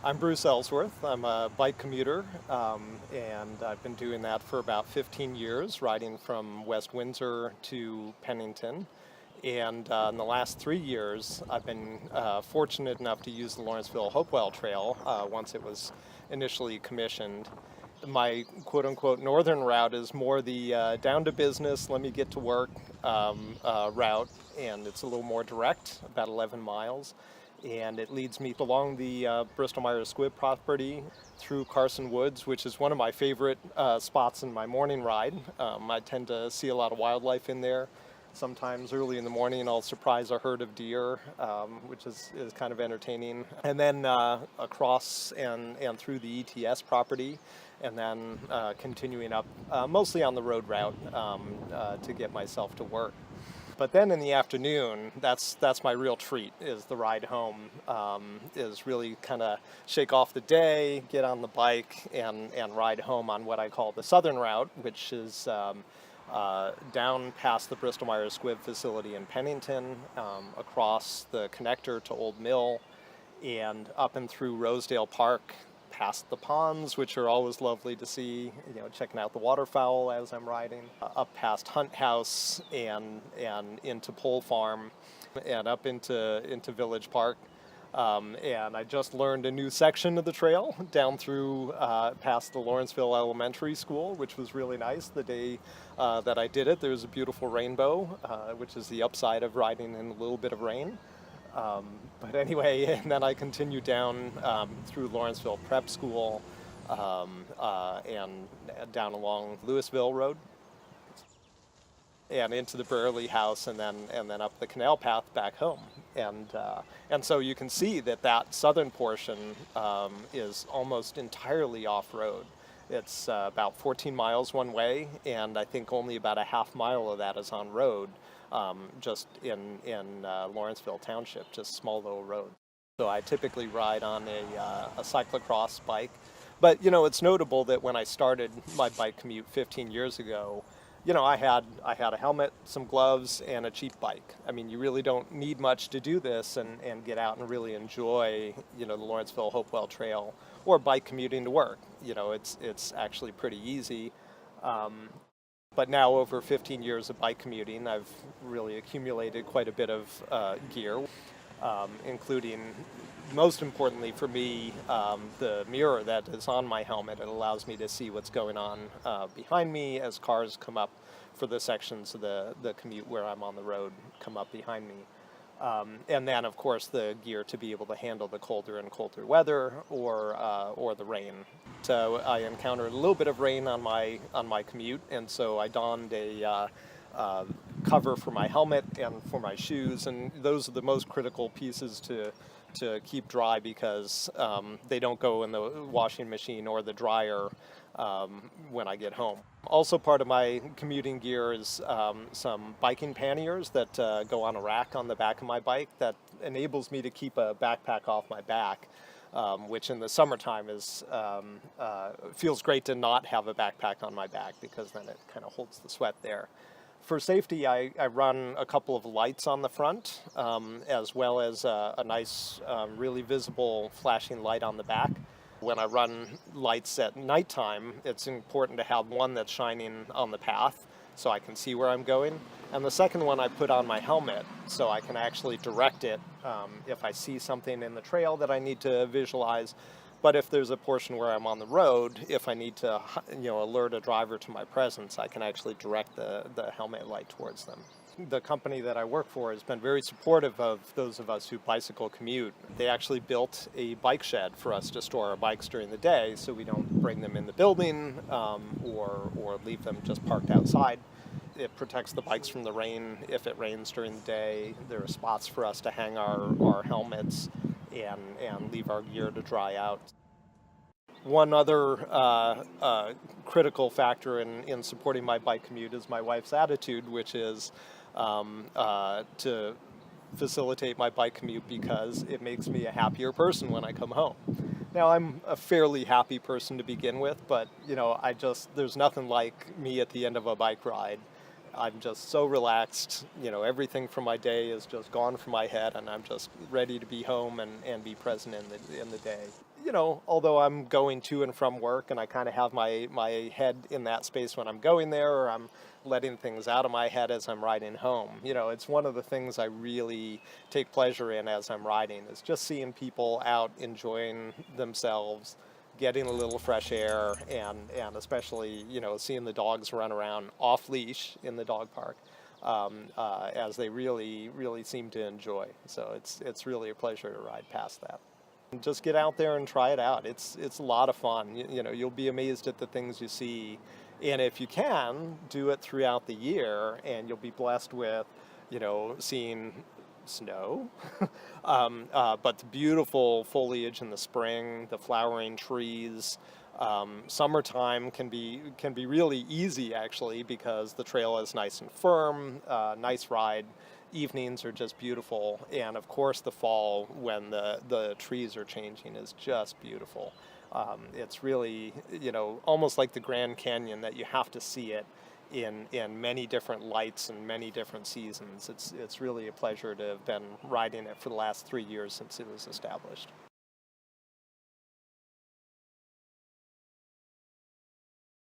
I'm Bruce Ellsworth. I'm a bike commuter, and I've been doing that for about 15 years, riding from West Windsor to Pennington. And in the last 3 years, I've been fortunate enough to use the Lawrence Hopewell Trail once it was initially commissioned. My quote unquote northern route is more the down to business, let me get to work route, and it's a little more direct, about 11 miles. And it leads me along the Bristol-Myers squib property through Carson Woods, which is one of my favorite spots in my morning ride. I tend to see a lot of wildlife in there. Sometimes early in the morning I'll surprise a herd of deer, which is kind of entertaining. And then across and through the ETS property, and then continuing up mostly on the road route to get myself to work. But then in the afternoon, that's my real treat, is the ride home, is really kind of shake off the day, get on the bike, and ride home on what I call the southern route, which is down past the Bristol-Myers squib facility in Pennington, across the connector to Old Mill, and up and through Rosedale Park, past the ponds, which are always lovely to see, checking out the waterfowl as I'm riding, up past Hunt House and into Pole Farm and up into Village Park. And I just learned a new section of the trail down through past the Lawrenceville Elementary School, which was really nice. The day that I did it, there was a beautiful rainbow, which is the upside of riding in a little bit of rain. But anyway, and then I continued down through Lawrenceville Prep School and down along Louisville Road and into the Burley House, and then up the canal path back home. And so you can see that southern portion is almost entirely off-road. It's about 14 miles one way, and I think only about a half mile of that is on road. Just in Lawrenceville Township, just small little road. So I typically ride on a cyclocross bike. But, it's notable that when I started my bike commute 15 years ago, I had a helmet, some gloves, and a cheap bike. I mean, you really don't need much to do this and get out and really enjoy, the Lawrenceville Hopewell Trail or bike commuting to work. It's actually pretty easy. But now, over 15 years of bike commuting, I've really accumulated quite a bit of gear, including, most importantly for me, the mirror that is on my helmet. It allows me to see what's going on behind me as cars come up for the sections of the commute where I'm on the road come up behind me. And then, of course, the gear to be able to handle the colder and colder weather or the rain. So I encountered a little bit of rain on my commute, and so I donned a cover for my helmet and for my shoes, and those are the most critical pieces to keep dry because they don't go in the washing machine or the dryer when I get home. Also, part of my commuting gear is some biking panniers that go on a rack on the back of my bike that enables me to keep a backpack off my back, which in the summertime feels great to not have a backpack on my back because then it kind of holds the sweat there. For safety, I run a couple of lights on the front, as well as a nice, really visible flashing light on the back. When I run lights at nighttime, it's important to have one that's shining on the path so I can see where I'm going. And the second one I put on my helmet so I can actually direct it if I see something in the trail that I need to visualize. But if there's a portion where I'm on the road, if I need to alert a driver to my presence, I can actually direct the helmet light towards them. The company that I work for has been very supportive of those of us who bicycle commute. They actually built a bike shed for us to store our bikes during the day so we don't bring them in the building or leave them just parked outside. It protects the bikes from the rain if it rains during the day. There are spots for us to hang our helmets and leave our gear to dry out. One other critical factor in supporting my bike commute is my wife's attitude, which is to facilitate my bike commute because it makes me a happier person when I come home. Now, I'm a fairly happy person to begin with, but there's nothing like me at the end of a bike ride I'm just so relaxed. Everything from my day is just gone from my head, and I'm just ready to be home and be present in the day. Although I'm going to and from work, and I kind of have my head in that space when I'm going there, or I'm letting things out of my head as I'm riding home. It's one of the things I really take pleasure in as I'm riding, is just seeing people out enjoying themselves, getting a little fresh air, and especially, seeing the dogs run around off leash in the dog park, as they really, really seem to enjoy. So it's really a pleasure to ride past that. Just get out there and try it out. It's a lot of fun. You'll be amazed at the things you see, and if you can, do it throughout the year, and you'll be blessed with, seeing snow, but the beautiful foliage in the spring, the flowering trees. Summertime can be really easy, actually, because the trail is nice and firm, nice ride. Evenings are just beautiful, and of course the fall, when the trees are changing, is just beautiful. It's really, almost like the Grand Canyon, that you have to see it in many different lights and many different seasons. It's really a pleasure to have been riding it for the last 3 years since it was established.